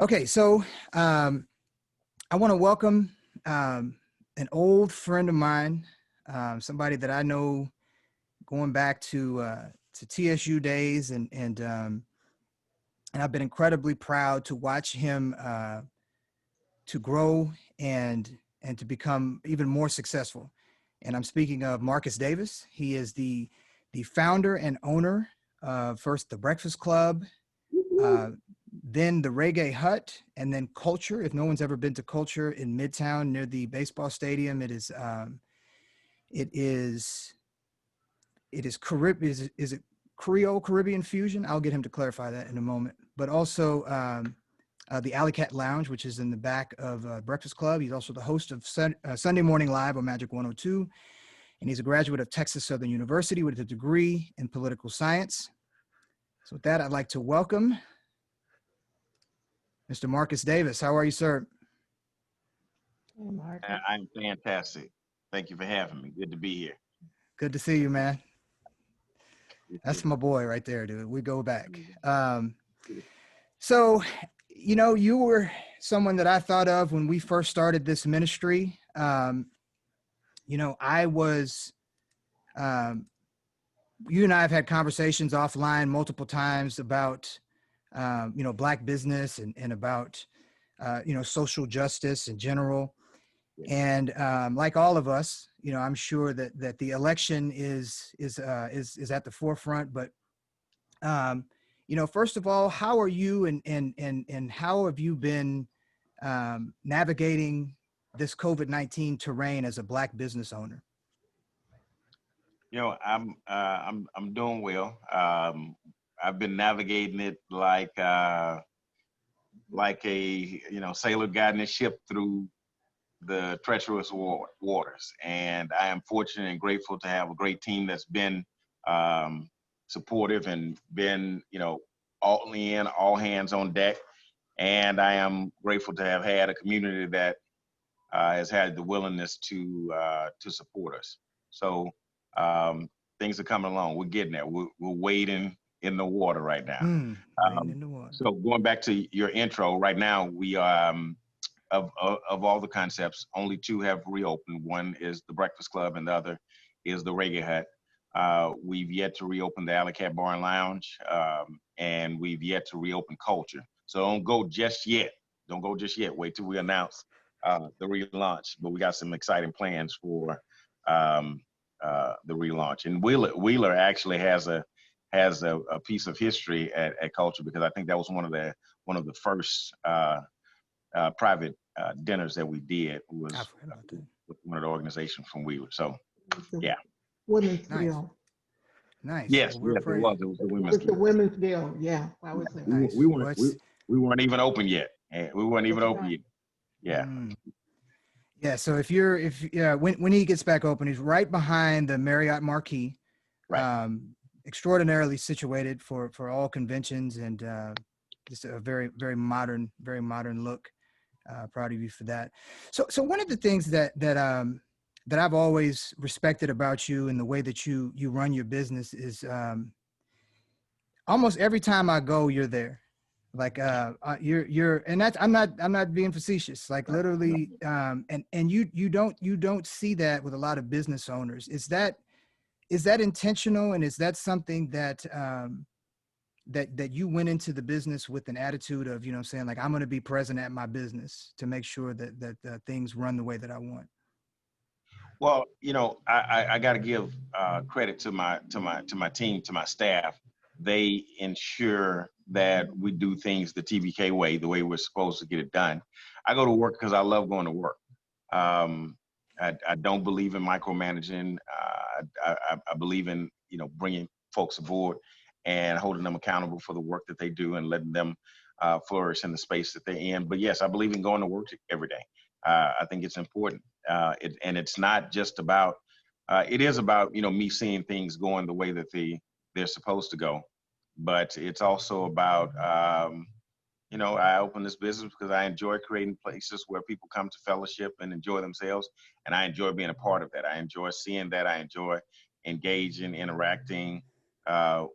Okay, so I want to welcome an old friend of mine, somebody that I know going back to TSU days, and I've been incredibly proud to watch him to grow and to become even more successful. And I'm speaking of Marcus Davis. He is the founder and owner of first the Breakfast Club, uh, then the Reggae Hut, and then Culture. If no one's ever been to Culture in Midtown near the baseball stadium, it is is it Creole Caribbean fusion? I'll get him to clarify that in a moment. But also the Alley Cat Lounge, which is in the back of Breakfast Club. He's also the host of Sunday Morning Live on Magic 102, and he's a graduate of Texas Southern University with a degree in political science. So with that, I'd like to welcome Mr. Marcus Davis. How are you, sir? Hey, Marcus. I'm fantastic. Thank you for having me. Good to be here. Good to see you, man. You That's too. my boy right there, dude. We go back. So, you were someone that I thought of when we first started this ministry. I was, you and I have had conversations offline multiple times about, Black business and about, social justice in general. And like all of us, I'm sure that the election is at the forefront. But first of all, how are you and how have you been navigating this COVID-19 terrain as a Black business owner? I'm doing well. I've been navigating it like a sailor guiding a ship through the treacherous waters. And I am fortunate and grateful to have a great team that's been supportive and been all in, all hands on deck. And I am grateful to have had a community that has had the willingness to support us. So things are coming along. We're getting there. We're wading in the water right now. Wading in the water. So going back to your intro, right now we of all the concepts, only two have reopened. One is the Breakfast Club, and the other is the Reggae Hut. We've yet to reopen the Alley Cat Bar and Lounge, and we've yet to reopen Culture. So don't go just yet. Don't go just yet. Wait till we announce the relaunch. But we got some exciting plans for the relaunch. And Wheeler actually has a piece of history at Culture, because I think that was one of the first private dinners that we did was with one of the organizations from Wheeler. So yeah. Women's Nice. Bill. Nice. Yes, Well, yes, it was. It was the women's. It's the Women's Bill. Yeah, I was there. Nice. We weren't even open yet. We weren't even open yet. Yeah. Yeah. So when he gets back open, he's right behind the Marriott Marquis. Right. Extraordinarily situated for all conventions, and just a very, very modern look. Proud of you for that. So one of the things that I've always respected about you and the way that you run your business is almost every time I go, you're there. Like you're and that's I'm not being facetious. Like literally, and you don't see that with a lot of business owners. Is that intentional, and is that something that that you went into the business with an attitude of, saying like, I'm going to be present at my business to make sure that things run the way that I want? Well, I got to give credit to my team, to my staff. They ensure that we do things the TVK way, the way we're supposed to get it done. I go to work because I love going to work. I don't believe in micromanaging. I believe in bringing folks aboard and holding them accountable for the work that they do and letting them flourish in the space that they're in. But yes, I believe in going to work every day. I think it's important. And it's not just about, it is about, me seeing things going the way that they're supposed to go. But it's also about, I open this business because I enjoy creating places where people come to fellowship and enjoy themselves. And I enjoy being a part of that. I enjoy seeing that. I enjoy engaging, interacting,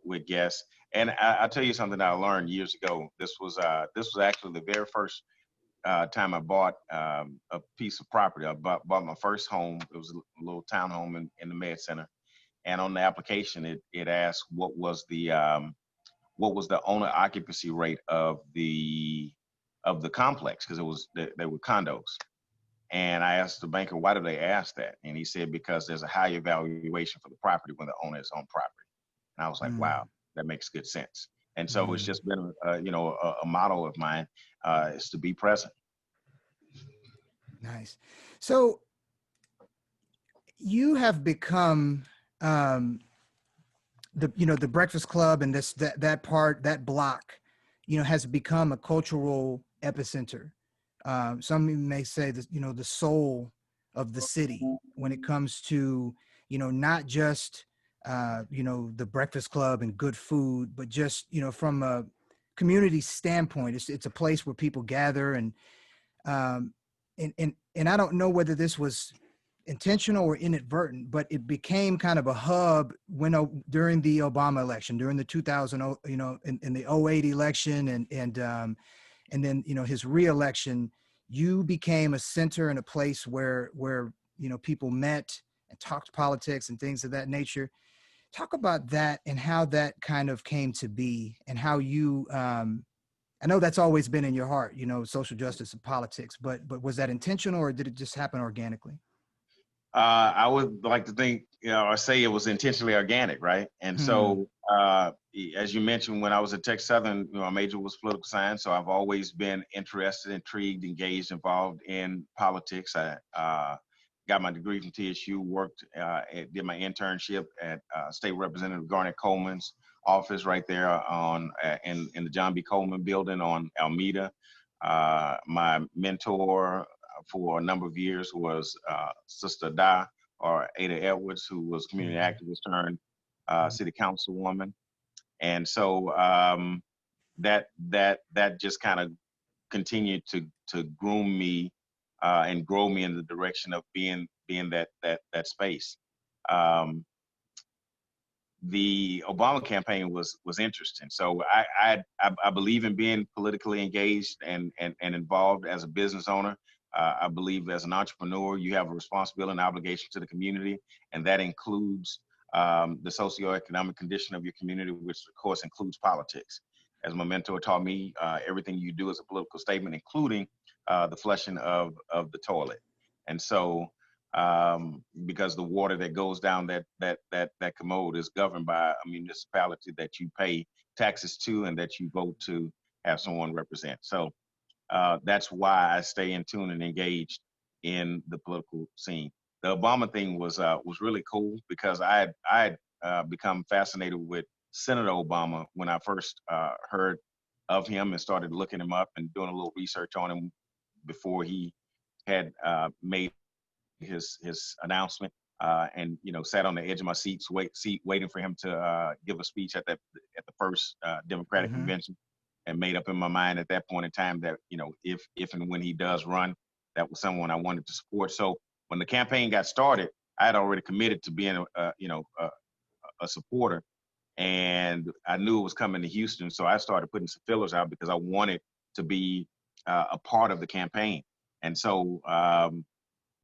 with guests. And I'll tell you something that I learned years ago. This was actually the very first time I bought a piece of property. I bought my first home. It was a little townhome in the Med Center. And on the application, it asked what was the owner occupancy rate of the complex, because they were condos. And I asked the banker, why do they ask that? And he said, because there's a high evaluation for the property when the owner is on property. And I was like, Mm, wow, that makes good sense. And so it's mm, just been, a motto of mine, is to be present. nice. So you have become um, the Breakfast Club and that block, has become a cultural epicenter. Some may say that the soul of the city when it comes to not just the Breakfast Club and good food, but just from a community standpoint, it's a place where people gather um, and I don't know whether this was intentional or inadvertent, but it became kind of a hub during the Obama election, during the 2000, in the '08 election, and then his reelection. You became a center and a place where people met and talked politics and things of that nature. Talk about that and how that kind of came to be, and how you. I know that's always been in your heart, social justice and politics, but was that intentional or did it just happen organically? I would like to think, or say it was intentionally organic, right? And Hmm. so, as you mentioned, when I was at Tech Southern, my major was political science, so I've always been interested, intrigued, engaged, involved in politics. I got my degree from TSU, did my internship at State Representative Garnet Coleman's office right there in the John B. Coleman building on Alameda. My mentor for a number of years was Sister Da, or Ada Edwards, who was community activist turned city councilwoman. And so that just kind of continued to groom me and grow me in the direction of being that space. Um, the Obama campaign was interesting. So I believe in being politically engaged and involved as a business owner. I believe as an entrepreneur, you have a responsibility and obligation to the community, and that includes the socioeconomic condition of your community, which of course includes politics. As my mentor taught me, everything you do is a political statement, including the flushing of the toilet. And so because the water that goes down that commode is governed by a municipality that you pay taxes to and that you vote to have someone represent. So that's why I stay in tune and engaged in the political scene. The Obama thing was really cool because I had become fascinated with Senator Obama when I first heard of him and started looking him up and doing a little research on him before he had made his announcement, and sat on the edge of my seat waiting for him to give a speech at the first Democratic Hmm. convention, and made up in my mind at that point in time that if and when he does run, that was someone I wanted to support. So when the campaign got started, I had already committed to being a supporter, and I knew it was coming to Houston, so I started putting some fillers out because I wanted to be a part of the campaign. And so I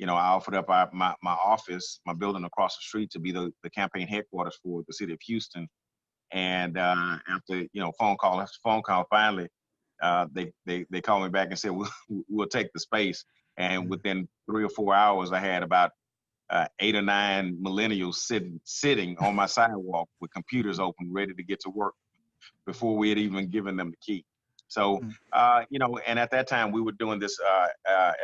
offered up my office, my building across the street, to be the campaign headquarters for the city of Houston. And after phone call after phone call, finally they called me back and said we'll take the space. And within 3 or 4 hours, I had about 8 or 9 millennials sitting on my sidewalk with computers open, ready to get to work before we had even given them the key. So, and at that time we were doing this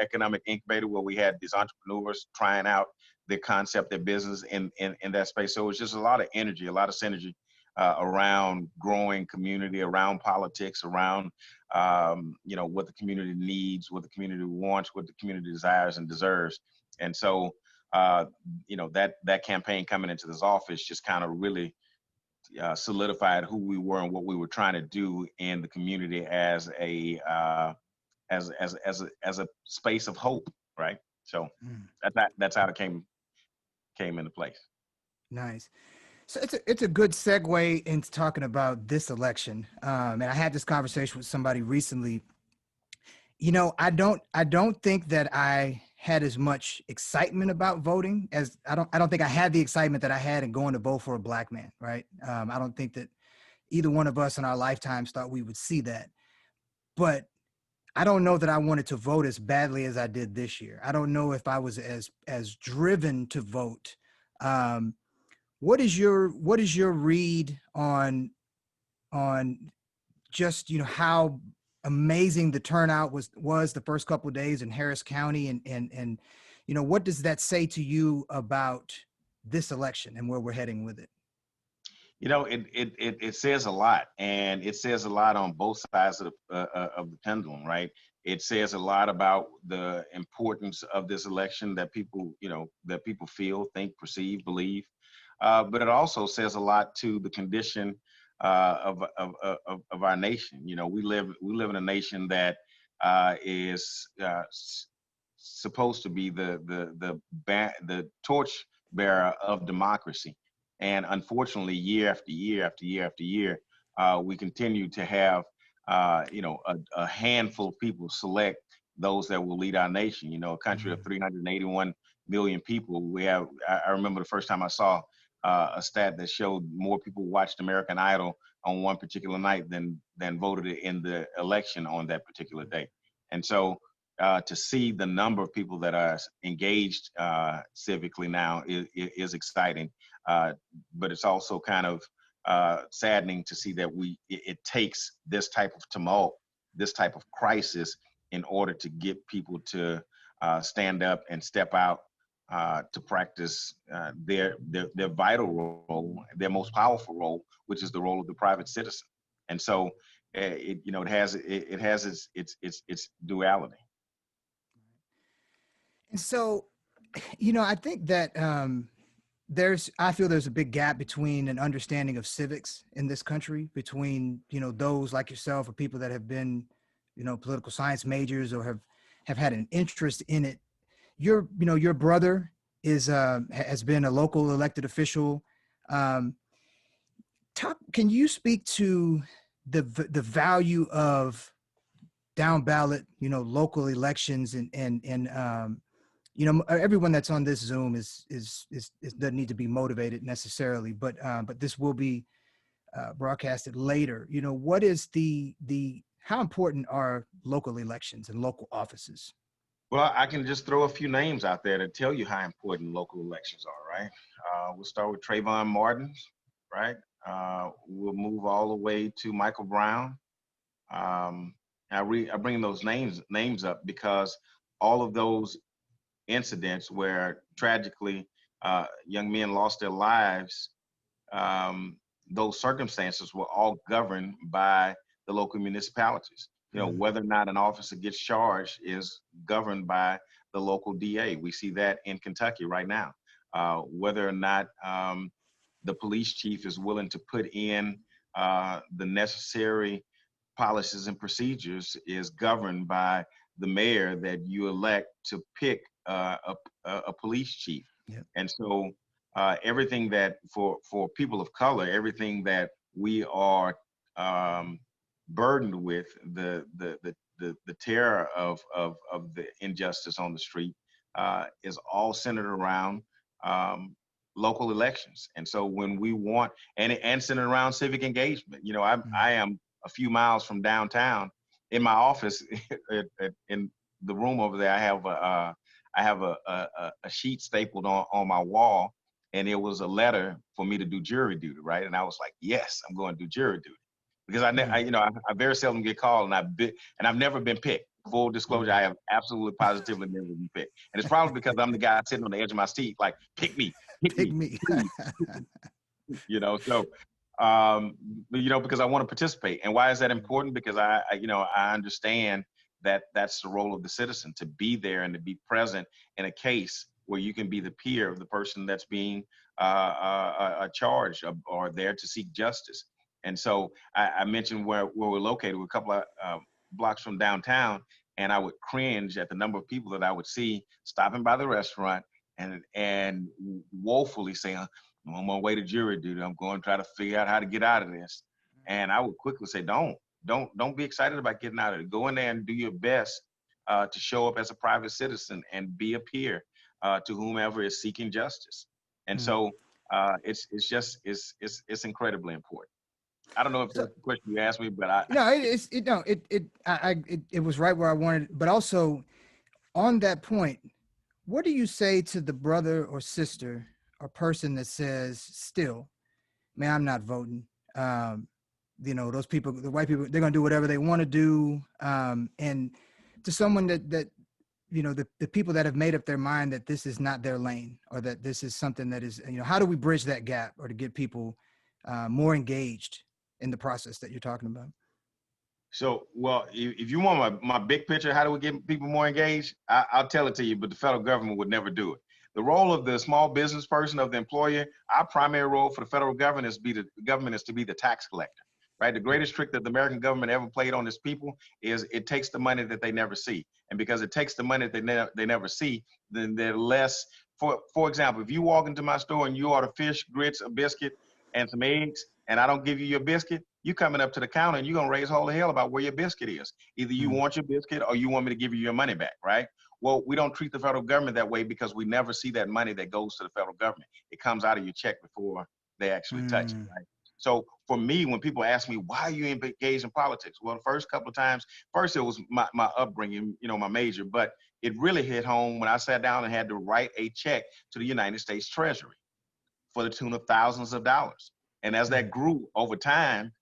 economic incubator where we had these entrepreneurs trying out their concept, their business in that space. So it was just a lot of energy, a lot of synergy around growing community, around politics, around, what the community needs, what the community wants, what the community desires and deserves. And so, that campaign coming into this office just kind of really solidified who we were and what we were trying to do in the community as a space of hope, right? So that's how it came into place. Nice. So it's a good segue into talking about this election. And I had this conversation with somebody recently. I don't think that I had as much excitement about voting as I don't think I had the excitement that I had in going to vote for a black man, right? I don't think that either one of us in our lifetimes thought we would see that. But I don't know that I wanted to vote as badly as I did this year. I don't know if I was as driven to vote. Um, what is your read on just how amazing the turnout was the first couple of days in Harris County, and what does that say to you about this election and where we're heading with it? It says a lot, and it says a lot on both sides of the pendulum, right? It says a lot about the importance of this election that people feel, think, perceive, believe. But it also says a lot to the condition of our nation. We live in a nation that is supposed to be the torch bearer of democracy. And unfortunately, year after year after year after year, we continue to have, a handful of people select those that will lead our nation. A country of 381 million people. I remember the first time I saw a stat that showed more people watched American Idol on one particular night than voted in the election on that particular day. And so to see the number of people that are engaged civically now is exciting. But it's also kind of saddening to see that it takes this type of tumult, this type of crisis, in order to get people to stand up and step out to practice their vital role, their most powerful role, which is the role of the private citizen. And so it has its duality. And so, I think that I feel there's a big gap between an understanding of civics in this country between, those like yourself or people that have been, political science majors or have had an interest in it. Your brother has been a local elected official. Um, can you speak to the value of down ballot, local elections, and everyone that's on this Zoom is doesn't need to be motivated necessarily, but this will be broadcasted later. What is how important are local elections and local offices? Well, I can just throw a few names out there to tell you how important local elections are, right? We'll start with Trayvon Martin, right? We'll move all the way to Michael Brown. Um, I bring those names up because all of those incidents where tragically young men lost their lives, um, those circumstances were all governed by the local municipalities. Whether or not an officer gets charged is governed by the local DA. We see that in Kentucky right now. Whether or not the police chief is willing to put in the necessary policies and procedures is governed by the mayor that you elect to pick a police chief. Yep. And so everything that for people of color, everything that we are burdened with, the terror of the injustice on the street is all centered around local elections. And so when we want and centered around civic engagement, I am a few miles from downtown. In my office, in the room over there, I have a sheet stapled on my wall, and it was a letter for me to do jury duty, right? And I was like, yes, I'm going to do jury duty because I very seldom get called, and I've never been picked. Full disclosure, I have absolutely positively never been picked, and it's probably because I'm the guy sitting on the edge of my seat, like, pick me, Pick me. please. So because I want to participate. And why is that important? Because I understand that that's the role of the citizen, to be there and to be present in a case where you can be the peer of the person that's being charged or there to seek justice. And so I mentioned where we're located. We're a couple of blocks from downtown, and I would cringe at the number of people that I would see stopping by the restaurant and woefully saying, I'm on my way to jury duty. I'm going to try to figure out how to get out of this. And I would quickly say, don't be excited about getting out of it. Go in there and do your best to show up as a private citizen and be a peer to whomever is seeking justice. And Mm. so it's incredibly important. I don't know if So, that's the question you asked me, but I no, it was right where I wanted, but also on that point, what do you say to the brother or sister or person that says still, man, I'm not voting. Those people, the white people, they're gonna do whatever they want to do. And to someone that the people that have made up their mind that this is not their lane, or that this is something that is, how do we bridge that gap, or to get people more engaged in the process that you're talking about? So, well, if you want my big picture, how do we get people more engaged? I'll tell it to you, but the federal government would never do it. The role of the small business person, of the employer, our primary role for the federal government is to be the tax collector, right? The greatest trick that the American government ever played on its people is it takes the money that they never see. And because it takes the money that they never see, then they're less, for example, if you walk into my store and you order fish, grits, a biscuit, and some eggs, and I don't give you your biscuit, you coming up to the counter and you're gonna raise holy hell about where your biscuit is. Either you want your biscuit or you want me to give you your money back, right? Well, we don't treat the federal government that way because we never see that money that goes to the federal government. It comes out of your check before they actually touch it, right? So for me, when people ask me, why are you engaged in politics? Well, the first couple of times, first it was my upbringing, my major, but it really hit home when I sat down and had to write a check to the United States Treasury for the tune of thousands of dollars. And as that grew over time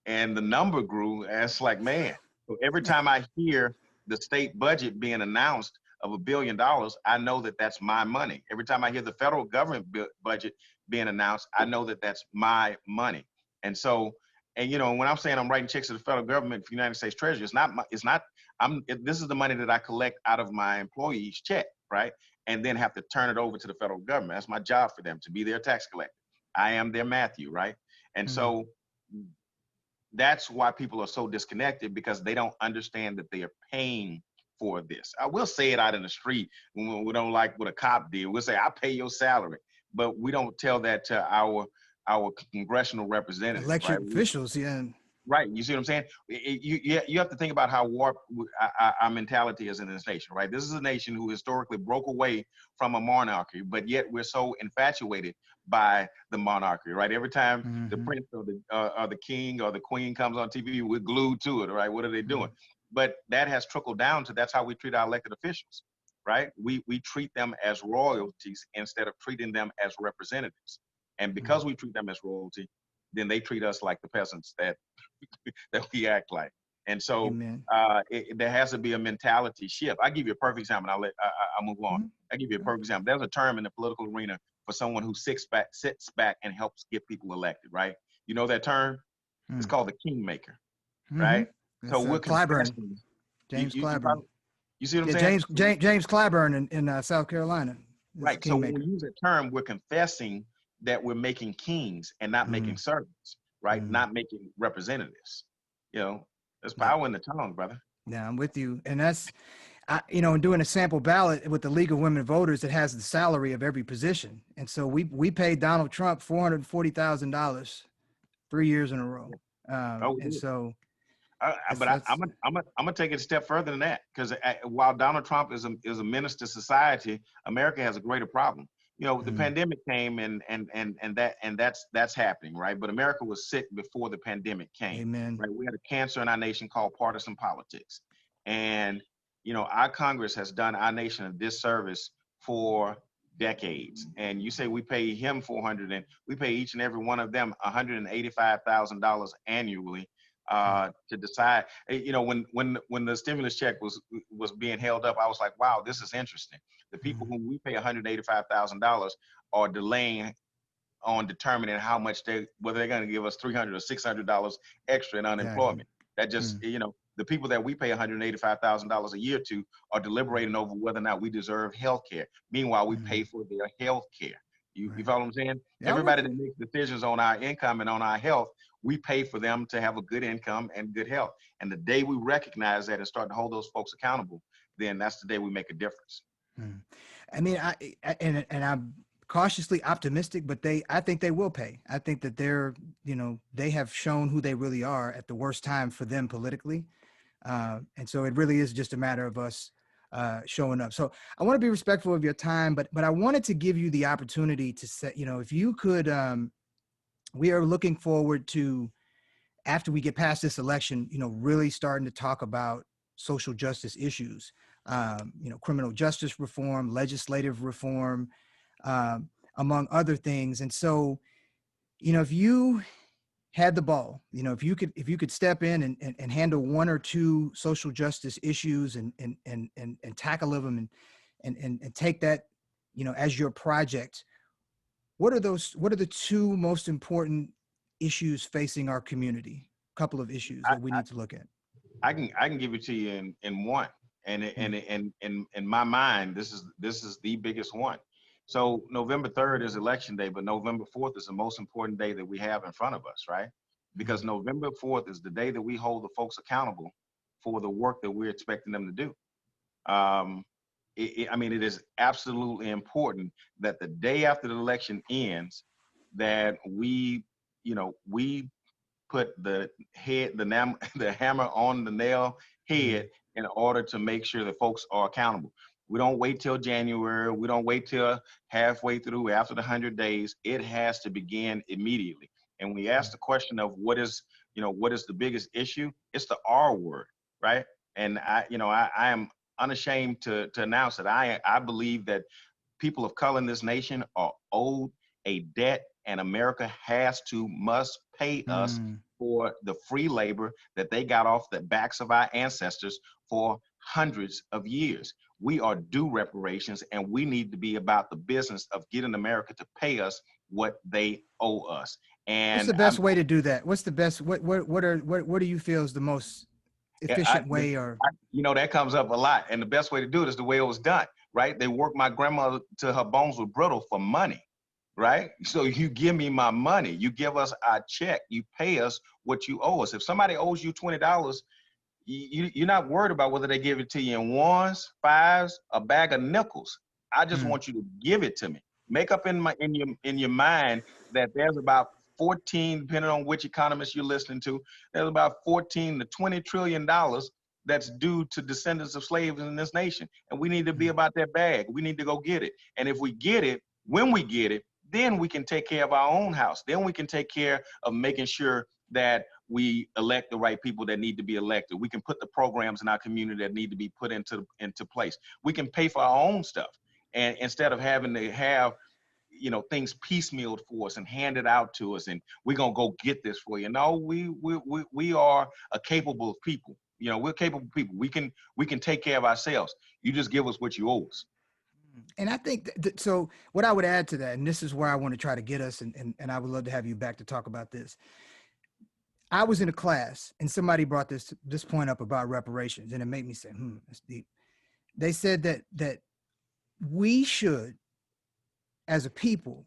and the number grew, it's like, man, so every time I hear the state budget being announced of $1 billion, I know that that's my money. Every time I hear the federal government budget being announced, I know that that's my money. And so, and when I'm saying I'm writing checks to the federal government for the United States Treasury, this is the money that I collect out of my employees' check, right? And then have to turn it over to the federal government. That's my job for them, to be their tax collector. I am their Matthew, right? And so that's why people are so disconnected, because they don't understand that they are paying for this. I will say it out in the street when we don't like what a cop did. We'll say, I pay your salary, but we don't tell that to our congressional representatives, Elected right? officials, yeah. Right. You see what I'm saying? You have to think about how warped our mentality is in this nation, right? This is a nation who historically broke away from a monarchy, but yet we're so infatuated by the monarchy, right? Every time the prince or the king or the queen comes on TV, we're glued to it, right? What are they doing? But that has trickled down to, that's how we treat our elected officials, right? We treat them as royalties instead of treating them as representatives. And because we treat them as royalty, then they treat us like the peasants that we act like. And so there has to be a mentality shift. I'll give you a perfect example. I'll move on. I'll give you a perfect example. There's a term in the political arena for someone who sits back and helps get people elected, right? You know that term? It's called the kingmaker, right? That's, so we're Clyburn, confessing. James You Clyburn. You see what I'm saying? James Clyburn in South Carolina. Right. So when we use that term, we're confessing that we're making kings and not making servants, right? Not making representatives. There's power in the tongue, brother. Yeah, I'm with you. And that's, doing a sample ballot with the League of Women Voters, it has the salary of every position. And so we paid Donald Trump $440,000 3 years in a row. And so, I'm gonna take it a step further than that, because while Donald Trump is a menace to society, America has a greater problem. The pandemic came and that's happening, right? But America was sick before the pandemic came. Amen. Right? We had a cancer in our nation called partisan politics, and our Congress has done our nation a disservice for decades. And you say we pay him 400, and we pay each and every one of them $185,000 annually to decide. When the stimulus check was being held up, I was like, wow, this is interesting. The people whom we pay $185,000 are delaying on determining how much whether they're going to give us $300 or $600 extra in unemployment. That just, the people that we pay $185,000 a year to are deliberating over whether or not we deserve health care. Meanwhile, we pay for their health care. You follow what I'm saying? Yeah, everybody that makes decisions on our income and on our health, we pay for them to have a good income and good health. And the day we recognize that and start to hold those folks accountable, then that's the day we make a difference. I mean, I'm cautiously optimistic, but I think they will pay. I think that they have shown who they really are at the worst time for them politically. And so it really is just a matter of us showing up. So I want to be respectful of your time, but I wanted to give you the opportunity to say, if you could, we are looking forward to, after we get past this election, really starting to talk about social justice issues, criminal justice reform, legislative reform, among other things. And so, if you had the ball, if you could step in and handle one or two social justice issues and tackle them and take that, as your project, what are the two most important issues facing our community? A couple of issues that we need to look at. I can give it to you in one, and in my mind, this is the biggest one. So November 3rd is election day, but November 4th is the most important day that we have in front of us, right? Because November 4th is the day that we hold the folks accountable for the work that we're expecting them to do. It is absolutely important that the day after the election ends, that we put the hammer on the nail head in order to make sure that folks are accountable. We don't wait till January. We don't wait till halfway through after the 100 days. It has to begin immediately. And we ask the question of what is the biggest issue? It's the R word, right? And I am unashamed to announce that I believe that people of color in this nation are owed a debt, and America must pay us for the free labor that they got off the backs of our ancestors for hundreds of years. We are due reparations, and we need to be about the business of getting America to pay us what they owe us. And what's the best way to do that? What's the best? What do you feel is the most efficient way? That comes up a lot, and the best way to do it is the way it was done, right? They worked my grandmother till her bones were brittle for money, right? So you give me my money, you give us our check, you pay us what you owe us. If somebody owes you $20, you're not worried about whether they give it to you in ones, fives, a bag of nickels. I just want you to give it to me. Make up in your mind that there's about 14, depending on which economist you're listening to, there's about 14 to 20 trillion dollars that's due to descendants of slaves in this nation. And we need to be about that bag. We need to go get it. And if we get it, when we get it, then we can take care of our own house. Then we can take care of making sure that we elect the right people that need to be elected. We can put the programs in our community that need to be put into place. We can pay for our own stuff. And instead of having to have things piecemealed for us and handed out to us, and we're gonna go get this for you. No, we are a capable people. We're capable people. We can take care of ourselves. You just give us what you owe us. And I think so. What I would add to that, and this is where I want to try to get us, and I would love to have you back to talk about this. I was in a class and somebody brought this point up about reparations, and it made me say, that's deep. They said that we should, as a people,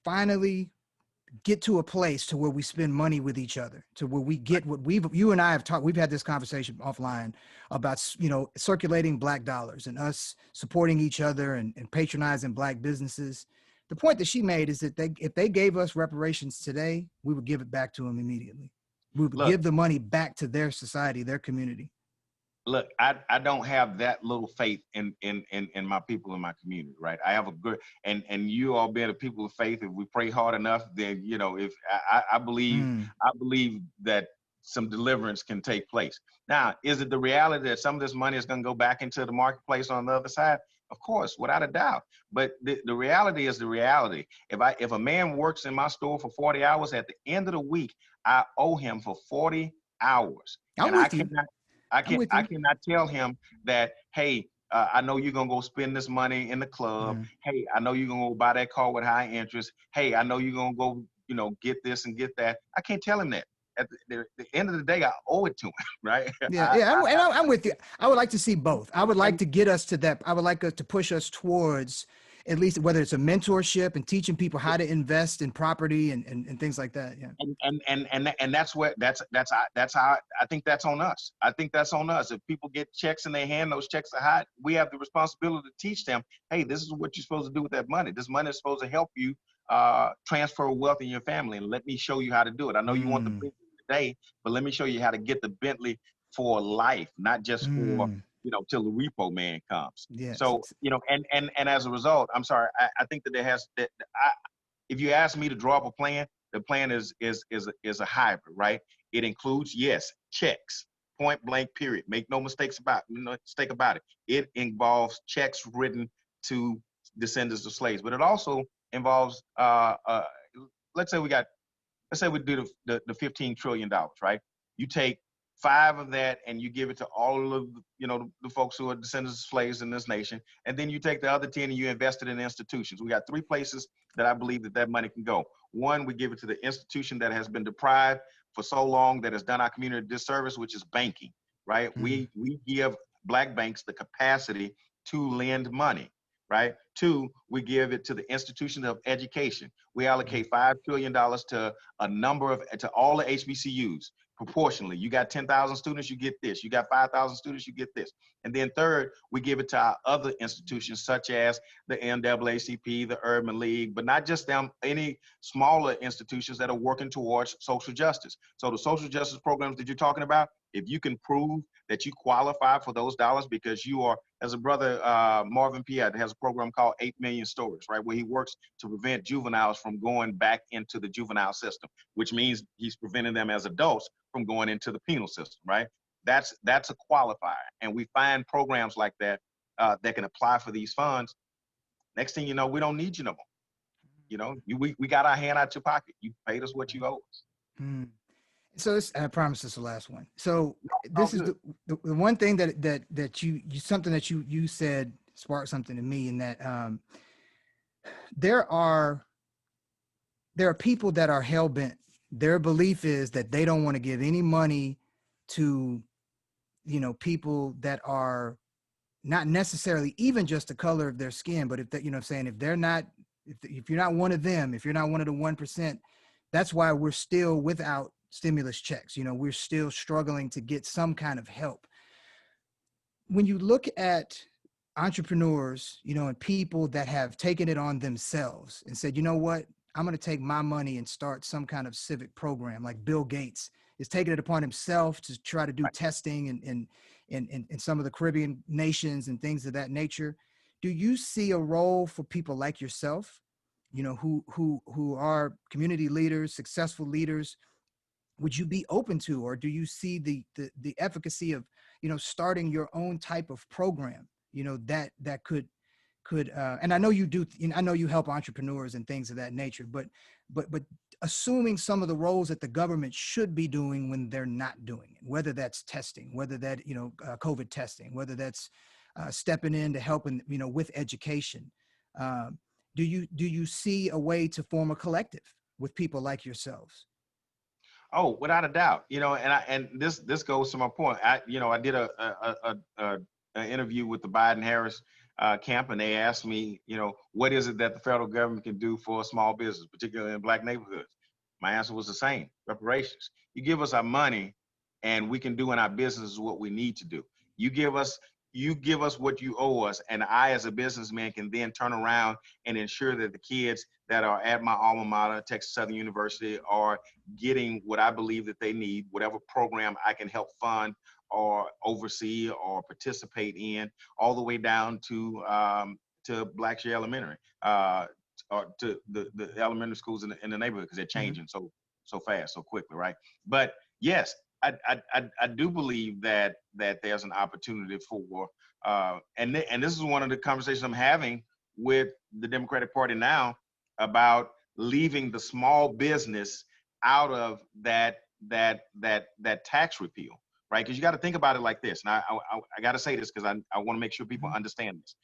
finally get to a place to where we spend money with each other, to where we get what you and I have talked. We've had this conversation offline about, circulating Black dollars and us supporting each other and patronizing Black businesses. The point that she made is that if they gave us reparations today, we would give it back to them immediately. We would give the money back to their society, their community. Look, I don't have that little faith in my people in my community, right? I have a good, and you all being a people of faith, if we pray hard enough, then if I believe that some deliverance can take place. Now, is it the reality that some of this money is going to go back into the marketplace on the other side? Of course, without a doubt. But the reality is the reality. If a man works in my store for 40 hours, at the end of the week, I owe him for 40 hours. I cannot tell him that, hey, I know you're going to go spend this money in the club. Mm. Hey, I know you're going to go buy that car with high interest. Hey, I know you're going to go, get this and get that. I can't tell him that. At the end of the day, I owe it to him, right? I'm with you. I would like to see both. I would like to get us to that. I would like us to push us towards at least whether it's a mentorship and teaching people how to invest in property and things like that. Yeah. And that's where that's how I think that's on us. I think that's on us. If people get checks in their hand, those checks are hot. We have the responsibility to teach them, hey, this is what you're supposed to do with that money. This money is supposed to help you transfer wealth in your family, and let me show you how to do it. I know you want the Mm, Bentley today, but let me show you how to get the Bentley for life, not just for mm, till the repo man comes. yes. So and as a result, I'm sorry, I think that there has that. If you ask me to draw up a plan, the plan is a hybrid, right? It includes, yes, checks, point blank, period. Make no mistakes about mistake about it. It involves checks written to descendants of slaves, but it also involves let's say we do the $15 trillion, right? You take 5 of that and you give it to all of the folks who are descendants of slaves in this nation, and then you take the other 10 and you invest it in institutions. We got 3 places that I believe that money can go. One, we give it to the institution that has been deprived for so long, that has done our community a disservice, which is banking, right? Mm, We give Black banks the capacity to lend money, right? 2, we give it to the institution of education. We allocate $5 trillion to to all the HBCUs proportionally. You got 10,000 students, you get this. You got 5,000 students, you get this. And then third, we give it to our other institutions, such as the NAACP, the Urban League, but not just them, any smaller institutions that are working towards social justice. So the social justice programs that you're talking about, if you can prove that you qualify for those dollars because you are, as a brother, Marvin Piat has a program called 8 Million Stories, right, where he works to prevent juveniles from going back into the juvenile system, which means he's preventing them as adults from going into the penal system, right? That's a qualifier. And we find programs like that that can apply for these funds. Next thing you know, we don't need you no more. We got our hand out your pocket. You paid us what you owe us. mm. So I promise this is the last one. So All this is good. the one thing that you something that you said sparked something in me, in that there are people that are hell bent. Their belief is that they don't want to give any money to people that are not necessarily even just the color of their skin, but if that, I'm saying, if they're not, if you're not one of them, if you're not one of the 1%, that's why we're still without stimulus checks. We're still struggling to get some kind of help. When you look at entrepreneurs, and people that have taken it on themselves and said, you know what, I'm going to take my money and start some kind of civic program, like Bill Gates is taking it upon himself to try to do Right. testing in some of the Caribbean nations and things of that nature. Do you see a role for people like yourself, who are community leaders, successful leaders? Would you be open to, or do you see the efficacy of, starting your own type of program, that could, and I know you do, I know you help entrepreneurs and things of that nature, but assuming some of the roles that the government should be doing when they're not doing it, whether that's testing, whether that, COVID testing, whether that's stepping in to help in, with education. Do you see a way to form a collective with people like yourselves? Oh, without a doubt, and this goes to my point. I did an interview with the Biden Harris camp, and they asked me, what is it that the federal government can do for a small business, particularly in Black neighborhoods? My answer was the same: reparations. You give us our money, and we can do in our business what we need to do. You give us what you owe us, and I, as a businessman, can then turn around and ensure that the kids that are at my alma mater, Texas Southern University, are getting what I believe that they need, whatever program I can help fund or oversee or participate in, all the way down to Blackshire Elementary, or to the elementary schools in the neighborhood, because they're Mm-hmm. changing so fast, so quickly, right? But yes, I do believe that there's an opportunity for and this is one of the conversations I'm having with the Democratic Party now, about leaving the small business out of that tax repeal, right? Because you got to think about it like this, and I got to say this because I want to make sure people understand this,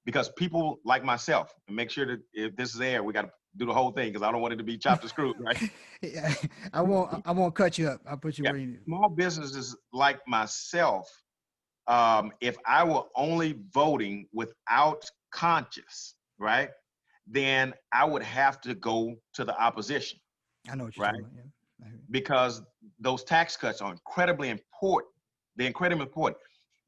because people like myself, and make sure that if this is air, we got to do the whole thing, because I don't want it to be chopped and screwed, right? Yeah, I won't cut you up. I'll put you Yeah, where you need. small businesses like myself, if I were only voting without conscious, right, then I would have to go to the opposition, I know what you're right? talking about. Yeah. I hear you. Because those tax cuts are incredibly important. They're incredibly important.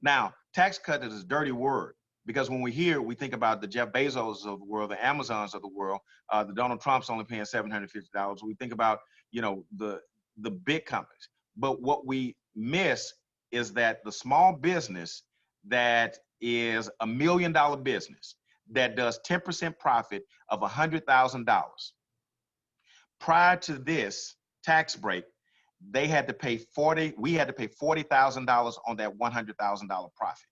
Now, tax cut is a dirty word because when we hear, we think about the Jeff Bezos of the world, the Amazons of the world, the Donald Trump's only paying $750. We think about, the big companies. But what we miss is that the small business that is $1 million business that does 10% profit of $100,000. Prior to this tax break, we had to pay $40,000 on that $100,000 profit.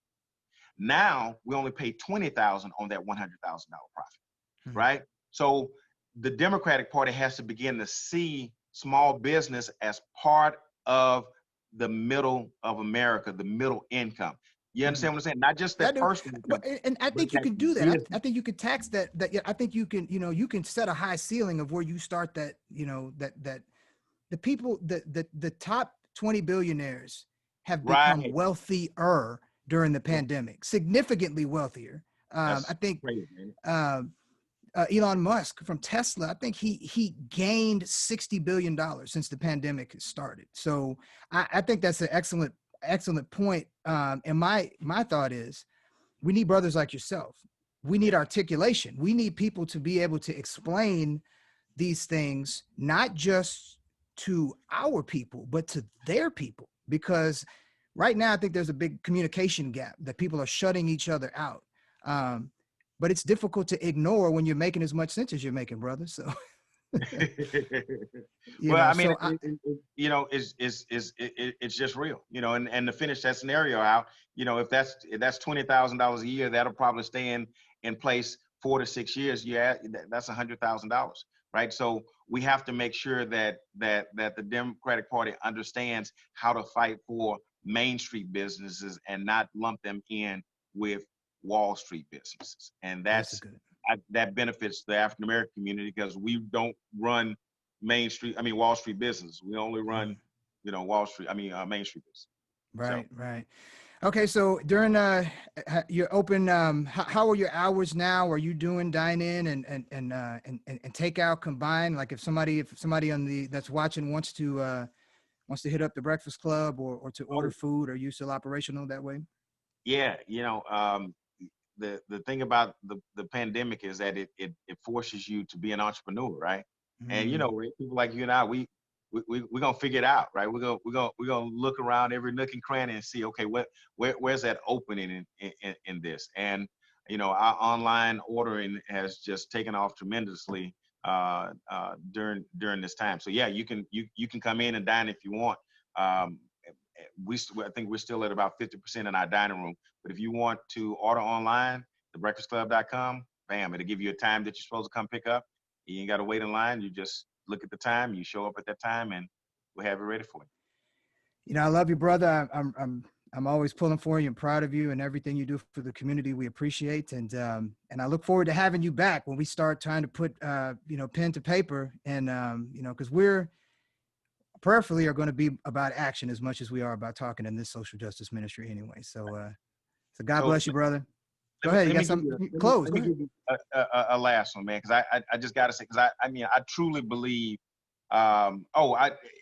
Now we only pay $20,000 on that $100,000 profit, Hmm. right? So the Democratic Party has to begin to see small business as part of the middle of America, the middle income. You understand what I'm saying? Not just Yeah, I that do. personal income, But and I but think you that can do that. business. I think you could tax that. Yeah, I think you can. You can set a high ceiling of where you start that. That the people, the top 20 billionaires have become Right. wealthier during the pandemic, significantly wealthier. I That's think crazy, man. Elon Musk from Tesla, I think he gained $60 billion since the pandemic started. So I think that's an excellent point. And my thought is, we need brothers like yourself. We need articulation. We need people to be able to explain these things, not just to our people, but to their people. Because right now, I think there's a big communication gap that people are shutting each other out. But it's difficult to ignore when you're making as much sense as you're making, brother. So, Well, I mean, so I, it's just real, and to finish that scenario out, if that's $20,000 a year, that'll probably stay in place 4 to 6 years. Yeah, that's $100,000, right? So we have to make sure that the Democratic Party understands how to fight for Main Street businesses and not lump them in with Wall Street businesses, and that's a good. that benefits the African American community because we don't run Wall Street business. We only run, Main Street business. So, Right. Okay, so during your open, how are your hours now? Are you doing dine in and takeout combined? Like if somebody that's watching wants to hit up the Breakfast Club or to order food, are you still operational that way? yeah, the thing about the pandemic is that it forces you to be an entrepreneur, right? And Mm, Ray, people like you and I, we're gonna figure it out, right? We're gonna look around every nook and cranny and see, okay, where's that opening in this? And our online ordering has just taken off tremendously during this time. So yeah, you can come in and dine if you want. Um, I think we're still at about 50% in our dining room. But if you want to order online, thebreakfastclub.com, bam, it'll give you a time that you're supposed to come pick up. You ain't got to wait in line. You just look at the time, you show up at that time, and we'll have it ready for you. I love you, brother. I'm always pulling for you and proud of you and everything you do for the community. We appreciate, and I look forward to having you back when we start trying to put pen to paper, and because we're prayerfully are going to be about action as much as we are about talking in this social justice ministry anyway. So God So bless you, brother. Go ahead. You got some close. let me give you a last one, man, because I just got to say, because I truly believe. I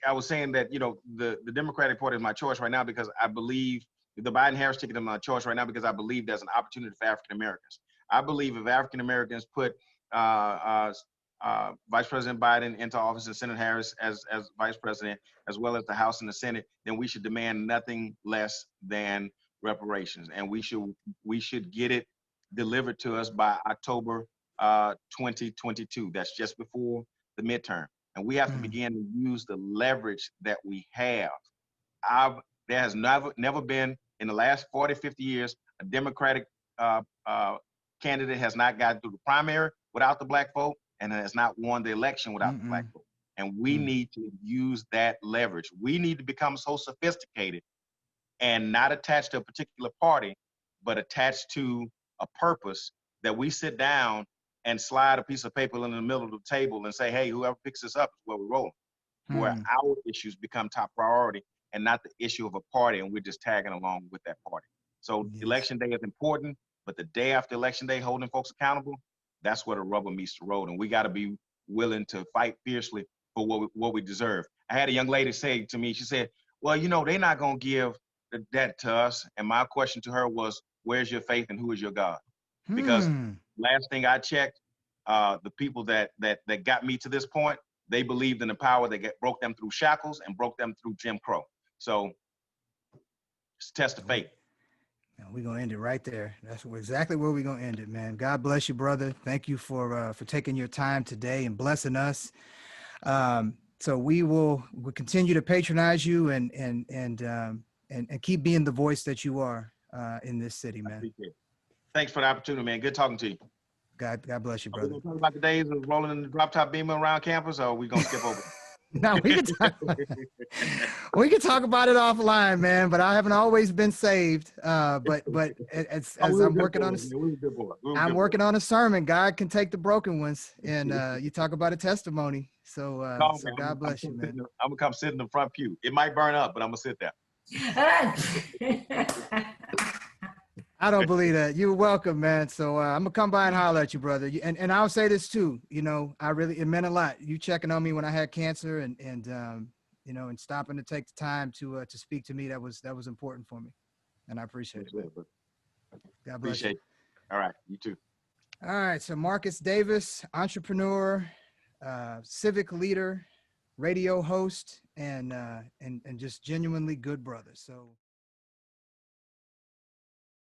was saying that the Democratic Party is my choice right now because I believe the Biden-Harris ticket is my choice right now because I believe there's an opportunity for African Americans. I believe if African Americans put Vice President Biden into office and Senator Harris as Vice President, as well as the House and the Senate, then we should demand nothing less than reparations, and we should get it delivered to us by October 2022. That's just before the midterm, and we have to begin to use the leverage that we have. There has never been in the last 40, 50 years a Democratic candidate has not gotten through the primary without the black vote and has not won the election without the black vote. And we need to use that leverage. We need to become so sophisticated and not attached to a particular party, but attached to a purpose that we sit down and slide a piece of paper in the middle of the table and say, hey, whoever picks this up is where we're rolling, where our issues become top priority and not the issue of a party and we're just tagging along with that party. So Yes. election day is important, but the day after election day, holding folks accountable, that's where the rubber meets the road. And we got to be willing to fight fiercely for what we deserve. I had a young lady say to me, she said, well, you know, they're not going to give that to us. And my question to her was, where's your faith and who is your God? Because last thing I checked, the people that got me to this point, they believed in the power that broke them through shackles and broke them through Jim Crow. So it's a test of faith. We're going to end it right there. That's exactly where we're going to end it, man. God bless you, brother. Thank you for taking your time today and blessing us. So we'll continue to patronize you and keep being the voice that you are in this city, man. Thanks for the opportunity, man. Good talking to you. God bless you, Are we brother. gonna talk about the days of rolling in the drop top Beamer around campus, or are we gonna skip over? No, we can talk about it offline, man. But I haven't always been saved. But as I'm working on this, I'm working on a sermon. God can take the broken ones, and you talk about a testimony. So, so God bless you, man. I'm gonna come sit in the front pew. It might burn up, but I'm gonna sit there. I don't believe that. You're welcome, man. So I'm gonna come by and holler at you, brother. And I'll say this too. You know, it meant a lot. You checking on me when I had cancer, and you know, and stopping to take the time to speak to me. That was important for me, and I appreciate it. Man. God bless you. All right, you too. All right. So Marcus Davis, entrepreneur, civic leader, radio host, and just genuinely good brother. So.